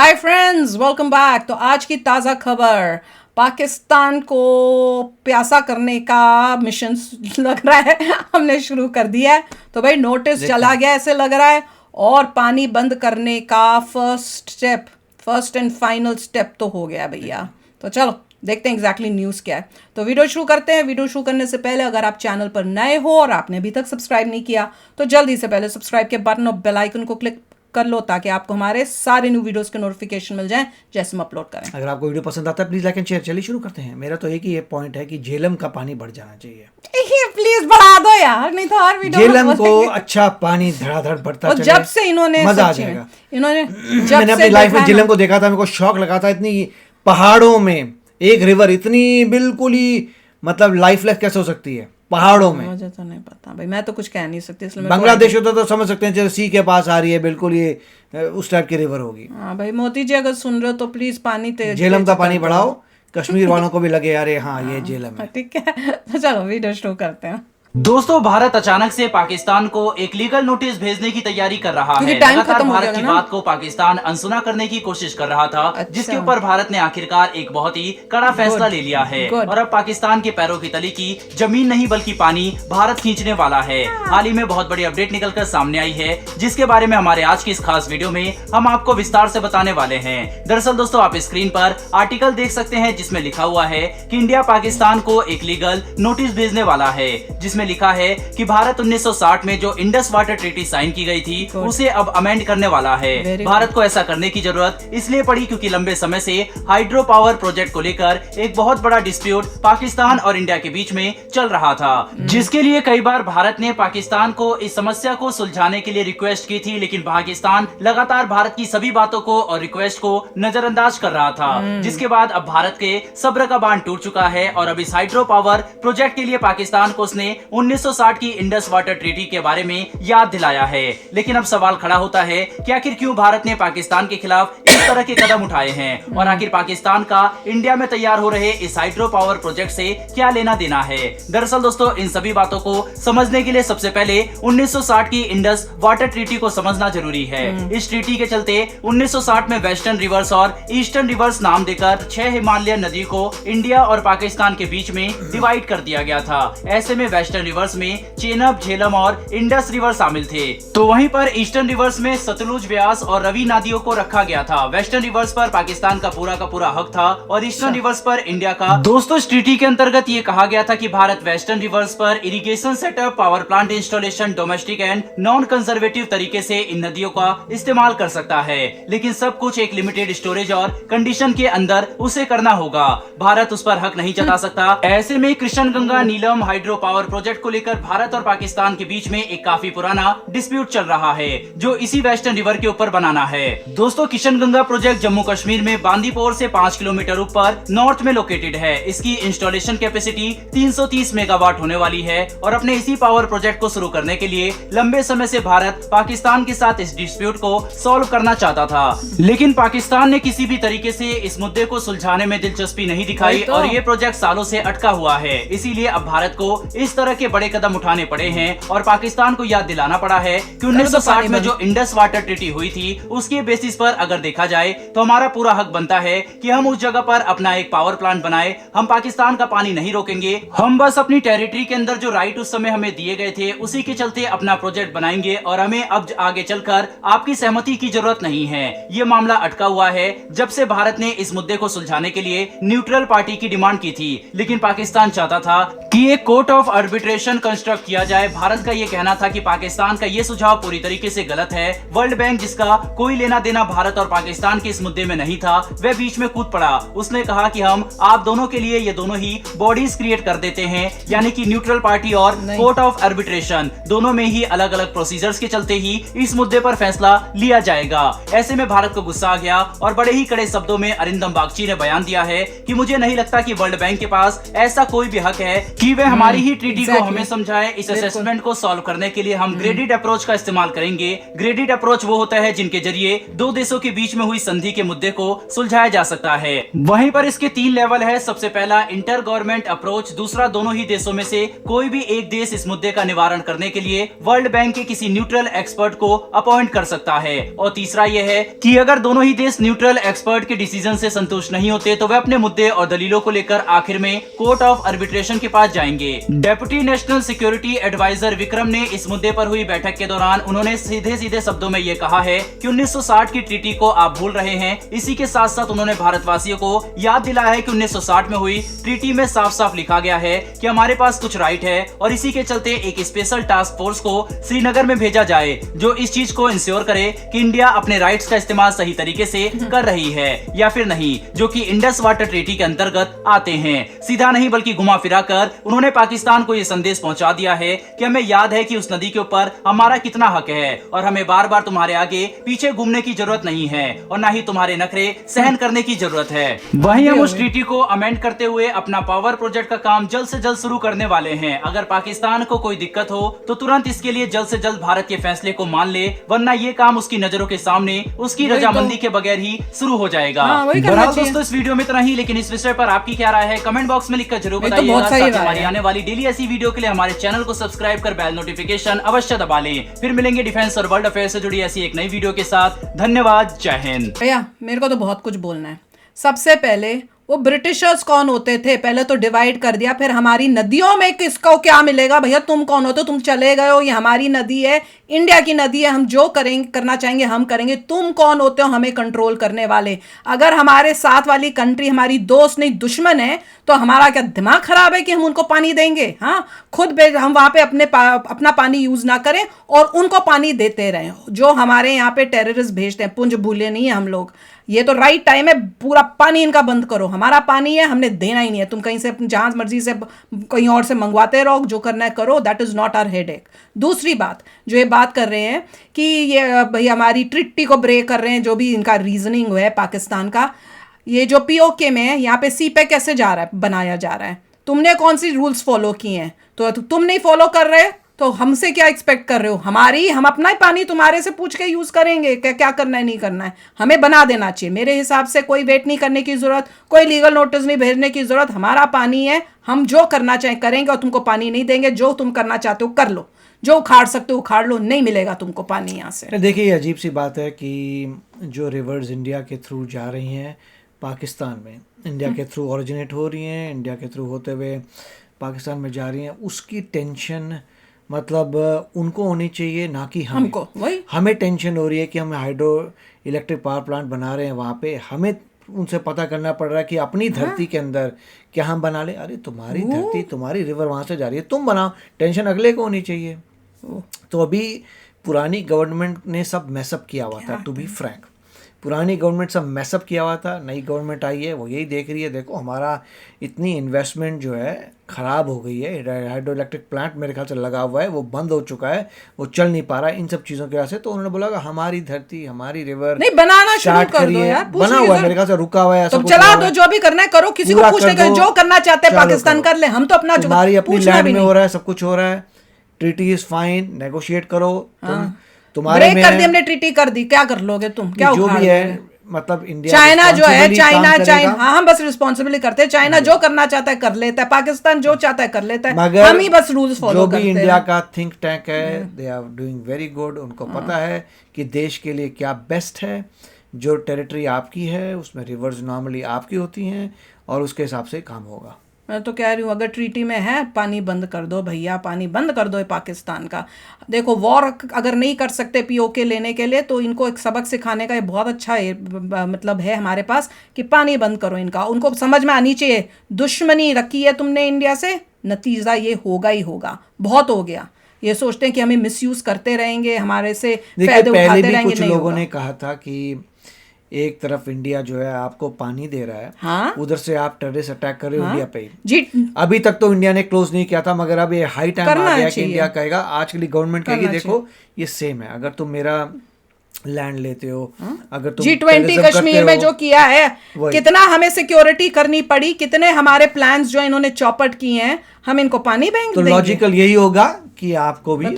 Hi friends, welcome back. तो आज की ताज़ा खबर, पाकिस्तान को प्यासा करने का मिशन लग रहा है हमने शुरू कर दिया है। तो भाई नोटिस चला गया ऐसे लग रहा है, और पानी बंद करने का फर्स्ट एंड फाइनल स्टेप तो हो गया भैया। तो चलो देखते हैं एग्जैक्टली न्यूज़ क्या है। तो वीडियो शुरू करते हैं। वीडियो शुरू करने से पहले अगर आप चैनल पर नए हो और आपने अभी तक सब्सक्राइब नहीं किया तो जल्दी से पहले सब्सक्राइब के बटन और बेल आइकन को क्लिक कर लो ताकि आपको हमारे सारे न्यू वीडियोस के नोटिफिकेशन मिल जाएं जैसे हम अपलोड करें। अगर आपको वीडियो पसंद आता है प्लीज लाइक एंड शेयर। चलिए शुरू करते हैं। मेरा तो एक ही ये पॉइंट है कि झेलम का पानी बढ़ जाना चाहिए। प्लीज बढ़ा दो यार, नहीं तो हर वीडियो झेलम को अच्छा पानी धड़ाधड़ बढ़ता चले। जब से इन्होंने मजा आ जाएगा। मैंने अपनी लाइफ में झेलम को देखा था, मेरे को शौक लगा था। इतनी पहाड़ों में एक रिवर इतनी बिल्कुल ही मतलब लाइफलेस कैसे हो सकती है पहाड़ों में? मुझे तो नहीं पता भाई, मैं तो कुछ कह नहीं सकती इसलिए। बांग्लादेश होता तो समझ सकते हैं, चलो सी के पास आ रही है, बिल्कुल ये उस टाइप की रिवर होगी। हाँ भाई, मोदी जी अगर सुन रहे हो तो प्लीज पानी तेज झेलम का पानी बढ़ाओ, कश्मीर वालों को भी लगे अरे हाँ ये झेलम है। ठीक है, तो चलो वीडियो शुरू करते हैं। दोस्तों, भारत अचानक से पाकिस्तान को एक लीगल नोटिस भेजने की तैयारी कर रहा है। लगातार भारत की बात को पाकिस्तान अनसुना करने की कोशिश कर रहा था, जिसके ऊपर भारत ने आखिरकार एक बहुत ही कड़ा फैसला ले लिया है। और अब पाकिस्तान के पैरों की तली की जमीन नहीं बल्कि पानी भारत खींचने वाला है। हाल ही में बहुत बड़ी अपडेट निकलकर सामने आई है, जिसके बारे में हमारे आज की इस खास वीडियो में हम आपको विस्तार से बताने वाले हैं। दरअसल दोस्तों, आप स्क्रीन पर आर्टिकल देख सकते हैं जिसमें लिखा हुआ है कि इंडिया पाकिस्तान को एक लीगल नोटिस भेजने वाला है, जिसमें लिखा है कि भारत 1960 में जो इंडस वाटर ट्रीटी साइन की गई थी उसे अब अमेंड करने वाला है। भारत को ऐसा करने की जरूरत इसलिए पड़ी क्योंकि लंबे समय से हाइड्रो पावर प्रोजेक्ट को लेकर एक बहुत बड़ा डिस्प्यूट पाकिस्तान और इंडिया के बीच में चल रहा था, जिसके लिए कई बार भारत ने पाकिस्तान को इस समस्या को सुलझाने के लिए रिक्वेस्ट की थी, लेकिन पाकिस्तान लगातार भारत की सभी बातों को और रिक्वेस्ट को नजरअंदाज कर रहा था, जिसके बाद अब भारत के सब्र का बांध टूट चुका है। और अब इस हाइड्रो पावर प्रोजेक्ट के लिए पाकिस्तान को उसने 1960 की इंडस वाटर ट्रीटी के बारे में याद दिलाया है। लेकिन अब सवाल खड़ा होता है कि आखिर क्यों भारत ने पाकिस्तान के खिलाफ इस तरह के कदम उठाए हैं, और आखिर पाकिस्तान का इंडिया में तैयार हो रहे इस हाइड्रो पावर प्रोजेक्ट से क्या लेना देना है। दरअसल दोस्तों, इन सभी बातों को समझने के लिए सबसे पहले 1960 की इंडस वाटर ट्रीटी को समझना जरूरी है। इस ट्रीटी के चलते 1960 में वेस्टर्न रिवर्स और ईस्टर्न रिवर्स नाम देकर 6 हिमालय नदी को इंडिया और पाकिस्तान के बीच में डिवाइड कर दिया गया था। ऐसे में वेस्टर्न रिवर्स में चेनाब, झेलम और इंडस रिवर शामिल थे, तो वहीं पर ईस्टर्न रिवर्स में सतलुज, व्यास और रवि नदियों को रखा गया था। वेस्टर्न रिवर्स पर पाकिस्तान का पूरा हक था और ईस्टर्न रिवर्स पर इंडिया का। दोस्तों, इस ट्रीटी के अंतर्गत ये कहा गया था कि भारत वेस्टर्न रिवर्स पर irrigation setup, power plant installation, domestic and non conservative तरीके से इन नदियों का इस्तेमाल कर सकता है, लेकिन सब कुछ एक लिमिटेड स्टोरेज और कंडीशन के अंदर उसे करना होगा। भारत उस पर हक नहीं जता सकता। ऐसे में कृष्णगंगा नीलम हाइड्रो पावर प्रोजेक्ट को लेकर भारत और पाकिस्तान के बीच में एक काफी पुराना डिस्प्यूट चल रहा है, जो इसी वेस्टर्न रिवर के ऊपर बनाना है। दोस्तों, किशनगंगा प्रोजेक्ट जम्मू कश्मीर में बांदीपोर से 5 किलोमीटर ऊपर नॉर्थ में लोकेटेड है। इसकी इंस्टॉलेशन कैपेसिटी 330 मेगावाट होने वाली है, और अपने इसी पावर प्रोजेक्ट को शुरू करने के लिए लंबे समय से भारत पाकिस्तान के साथ इस डिस्प्यूट को सॉल्व करना चाहता था, लेकिन पाकिस्तान ने किसी भी तरीके से इस मुद्दे को सुलझाने में दिलचस्पी नहीं दिखाई, और ये प्रोजेक्ट सालों से अटका हुआ है। इसीलिए अब भारत को इस तरह के बड़े कदम उठाने पड़े हैं, और पाकिस्तान को याद दिलाना पड़ा है कि 1960 में जो इंडस वाटर ट्रीटी हुई थी उसके बेसिस पर अगर देखा जाए तो हमारा पूरा हक बनता है कि हम उस जगह पर अपना एक पावर प्लांट बनाए। हम पाकिस्तान का पानी नहीं रोकेंगे, हम बस अपनी टेरिटरी के अंदर जो राइट उस समय हमें दिए गए थे उसी के चलते अपना प्रोजेक्ट बनाएंगे, और हमें अब आगे चलकर आपकी सहमति की जरूरत नहीं है। ये मामला अटका हुआ है जब से भारत ने इस मुद्दे को सुलझाने के लिए न्यूट्रल पार्टी की डिमांड की थी, लेकिन पाकिस्तान चाहता था कि एक कोर्ट ऑफ आर्बिट्रेशन कंस्ट्रक्ट किया जाए। भारत का ये कहना था कि पाकिस्तान का ये सुझाव पूरी तरीके से गलत है। वर्ल्ड बैंक, जिसका कोई लेना देना भारत और पाकिस्तान के इस मुद्दे में नहीं था, वह बीच में कूद पड़ा। उसने कहा कि हम आप दोनों के लिए ये दोनों ही बॉडीज क्रिएट कर देते हैं, यानी कि न्यूट्रल पार्टी और कोर्ट ऑफ आर्बिट्रेशन, दोनों में ही अलग अलग प्रोसीजर्स के चलते ही इस मुद्दे पर फैसला लिया जाएगा। ऐसे में भारत को गुस्सा आ गया और बड़े ही कड़े शब्दों में अरिंदम बागची ने बयान दिया है कि मुझे नहीं लगता कि वर्ल्ड बैंक के पास ऐसा कोई भी हक है कि वे हमारी ही ट्रीटी को हमें समझाए। इस असेसमेंट को सॉल्व करने के लिए हम ग्रेडेड अप्रोच का इस्तेमाल करेंगे। ग्रेडेड अप्रोच वो होता है जिनके जरिए दो देशों के बीच में में हुई संधि के मुद्दे को सुलझाया जा सकता है। वहीं पर इसके 3 लेवल है। सबसे पहला इंटर गवर्नमेंट अप्रोच, दूसरा दोनों ही देशों में से कोई भी एक देश इस मुद्दे का निवारण करने के लिए वर्ल्ड बैंक के किसी न्यूट्रल एक्सपर्ट को अपॉइंट कर सकता है, और तीसरा यह है कि अगर दोनों ही देश न्यूट्रल एक्सपर्ट के डिसीजन से संतुष्ट नहीं होते तो वे अपने मुद्दे और दलीलों को लेकर आखिर में कोर्ट ऑफ आर्बिट्रेशन के पास जाएंगे। Deputy national security advisor Vikram ने इस मुद्दे पर हुई बैठक के दौरान उन्होंने सीधे सीधे शब्दों में यह कहा है कि 1960 की ट्रीटी को आप भूल रहे हैं। इसी के साथ साथ उन्होंने भारतवासियों को याद दिलाया है कि 1960 में हुई ट्रीटी में साफ साफ लिखा गया है कि हमारे पास कुछ राइट है, और इसी के चलते एक स्पेशल टास्क फोर्स को श्रीनगर में भेजा जाए जो इस चीज को इंश्योर करे कि इंडिया अपने राइट्स का इस्तेमाल सही तरीके से कर रही है या फिर नहीं, जो कि इंडस वाटर ट्रीटी के अंतर्गत आते हैं। सीधा नहीं बल्कि घुमा फिरा कर उन्होंने पाकिस्तान को यह संदेश पहुंचा दिया है कि हमें याद है कि उस नदी के ऊपर हमारा कितना हक है, और हमें बार बार तुम्हारे आगे पीछे घूमने की जरूरत नहीं है, और ना ही तुम्हारे नखरे सहन करने की जरूरत है। वहीं हम उस ट्रीटी को अमेंड करते हुए अपना पावर प्रोजेक्ट का काम जल्द से जल्द शुरू करने वाले हैं। अगर पाकिस्तान को कोई दिक्कत हो तो तुरंत इसके लिए जल्द से जल्द भारत के फैसले को मान ले, वरना ये काम उसकी नजरों के सामने उसकी रजामंदी के बगैर ही शुरू हो जाएगा। बहरहाल दोस्तों, इस वीडियो में इतना ही, लेकिन इस विषय पर आपकी क्या राय है कमेंट बॉक्स में लिखकर जरूर बताइएगा। साथ ही हमारी आने वाली डेली ऐसी वीडियो के लिए हमारे चैनल को सब्सक्राइब कर बेल नोटिफिकेशन अवश्य दबा लें। फिर मिलेंगे डिफेंस और वर्ल्ड अफेयर से जुड़ी ऐसी एक नई वीडियो के साथ। धन्यवाद, जय हिंद। भैया मेरे को तो बहुत कुछ बोलना है। सबसे पहले वो ब्रिटिशर्स कौन होते थे, पहले तो डिवाइड कर दिया, फिर हमारी नदियों में किसको क्या मिलेगा। भैया तुम कौन होते हो, तुम चले गए हो, ये हमारी नदी है, इंडिया की नदी है, हम जो करेंगे करना चाहेंगे हम करेंगे। तुम कौन होते हो हमें कंट्रोल करने वाले। अगर हमारे साथ वाली कंट्री हमारी दोस्त नहीं दुश्मन है तो हमारा क्या दिमाग खराब है कि हम उनको पानी देंगे। हाँ, खुद हम वहां पे अपना पानी यूज ना करें और उनको पानी देते रहें। जो हमारे यहाँ पे टेररिस्ट भेजते हैं, पुंज भूले नहीं है हम लोग। ये तो राइट टाइम है, पूरा पानी इनका बंद करो। हमारा पानी है, हमने देना ही नहीं है। तुम कहीं से जहां मर्जी से कहीं और से मंगवाते रहो, जो करना है करो, that is not our headache. दूसरी बात जो ये बात कर रहे हैं कि ये भाई हमारी ट्रिटी को ब्रेक कर रहे हैं, जो भी इनका रीजनिंग है पाकिस्तान का, ये जो पीओके में है यहाँ पे सीपे कैसे जा रहा है, बनाया जा रहा है। तुमने कौन सी रूल्स फॉलो किए हैं? तो तुम नहीं फॉलो कर रहे तो हमसे क्या एक्सपेक्ट कर रहे हो? हम अपना ही पानी तुम्हारे से पूछ के यूज करेंगे क्या करना है नहीं करना है। हमें बना देना चाहिए मेरे हिसाब से। कोई वेट नहीं करने की जरूरत, कोई लीगल नोटिस नहीं भेजने की जरूरत। हमारा पानी है, हम जो करना चाहे करेंगे और तुमको पानी नहीं देंगे। जो तुम करना चाहते हो कर लो, जो उखाड़ सकते हो उखाड़ लो, नहीं मिलेगा तुमको पानी यहाँ से। देखिए, ये अजीब सी बात है कि जो रिवर्स इंडिया के थ्रू जा रही हैं पाकिस्तान में, इंडिया के थ्रू ओरिजिनेट हो रही हैं, इंडिया के थ्रू होते हुए पाकिस्तान में जा रही हैं, उसकी टेंशन मतलब उनको होनी चाहिए, ना कि हमको। हमें टेंशन हो रही है कि हम हाइड्रो इलेक्ट्रिक पावर प्लांट बना रहे हैं वहाँ पे, हमें उनसे पता करना पड़ रहा है कि अपनी धरती के अंदर क्या हम बना ले। अरे तुम्हारी धरती, तुम्हारी रिवर वहाँ से जा रही है, तुम बनाओ, टेंशन अगले को होनी चाहिए। तो अभी पुरानी गवर्नमेंट ने सब मैसअप किया हुआ था, टू बी फ्रैंक। पुरानी गवर्नमेंट सब मैसअप किया हुआ था, नई गवर्नमेंट आई है वो यही देख रही है, देखो हमारा इतनी इन्वेस्टमेंट जो है ख़राब हो गई है। हाइड्रो इलेक्ट्रिक प्लांट मेरे ख्याल से लगा हुआ है, वो बंद हो चुका है, वो चल नहीं पा रहा है इन सब चीज़ों की वजह से। तो उन्होंने बोला हमारी धरती, हमारी रिवर नहीं बनाना शुरू कर दो यार। बना हुआ है मेरे ख्याल से, रुका हुआ है। तो चला दो, जो भी करना है करो, किसी को पूछने का जो करना चाहते हैं पाकिस्तान कर ले। हम तो अपना हमारी अपनी लैंड में हो रहा है, सब कुछ हो रहा है। ट्रीटी इज फाइन, नेगोशिएट करो। तुम्हारे ब्रेक कर दी हमने, ट्रीटी कर दी, क्या कर लोगे तुम? क्या जो भी है, मतलब इंडिया, चाइना जो है, चाइना हाँ हम बस रिस्पॉन्सिबिलिटी करते हैं। चाइना जो करना चाहता है कर लेता है, पाकिस्तान जो चाहता है कर लेता है, मगर हम ही बस रूल्स फॉलो करते हैं। जो भी इंडिया का थिंक टैंक है, they are doing very good. उनको पता है कि देश के लिए क्या बेस्ट है। जो टेरिटरी आपकी है उसमें रिवर्स नॉर्मली आपकी होती हैं और उसके हिसाब से काम होगा। मैं तो कह रही हूँ अगर ट्रीटी में है, पानी बंद कर दो भैया, पानी बंद कर दो ये पाकिस्तान का। देखो वॉर अगर नहीं कर सकते पीओके लेने के लिए, तो इनको एक सबक सिखाने का ये बहुत अच्छा मतलब है हमारे पास कि पानी बंद करो इनका। उनको समझ में आनी चाहिए दुश्मनी रखी है तुमने इंडिया से, नतीजा ये होगा ही होगा। बहुत हो गया। ये सोचते हैं कि हमें मिसयूज करते रहेंगे, हमारे से फायदे उठाते रहेंगे। कुछ लोगों ने कहा था कि एक तरफ इंडिया जो है आपको पानी दे रहा है, हाँ? उधर से आप टेररिस्ट अटैक कर रहे हो इंडिया पे जी। अभी तक तो इंडिया ने क्लोज नहीं किया था, मगर अब ये हाई टाइम आ गया कि इंडिया कहेगा, आज के लिए गवर्नमेंट कहेगी देखो ये सेम है, अगर तुम मेरा लैंड लेते हो, अगर तुम G20 कश्मीर में जो किया है, कितना हमें सिक्योरिटी करनी पड़ी, कितने हमारे प्लान्स जो इन्होंने चौपट किए हैं, हम इनको पानी देंगे। तो लॉजिकल यही होगा कि आपको भी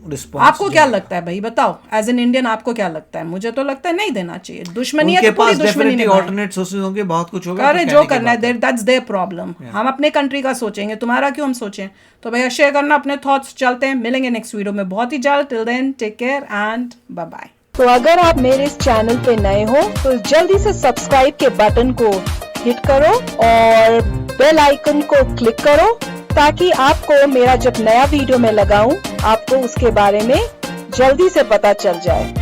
रिस्पॉन्स। आपको क्या लगता है भाई, बताओ एज एन इंडियन आपको क्या लगता है? मुझे तो लगता है नहीं देना चाहिए, दुश्मनी है तो पूरी दुश्मनी नहीं। ऑल्टरनेट सोर्सेज होंगे, बहुत कुछ होगा, अरे जो करना है दैट्स देयर प्रॉब्लम। हम अपने कंट्री का सोचेंगे, तुम्हारा क्यों हम सोचें? तो भैया शेयर करना अपने थॉट्स। चलते हैं, मिलेंगे नेक्स्ट वीडियो में बहुत ही जल्द। Till then take care and bye bye. तो अगर आप मेरे इस चैनल पे नए हो तो जल्दी से सब्सक्राइब के बटन को हिट करो और बेल आइकन को क्लिक करो, ताकि आपको मेरा जब नया वीडियो मैं लगाऊं आपको उसके बारे में जल्दी से पता चल जाए।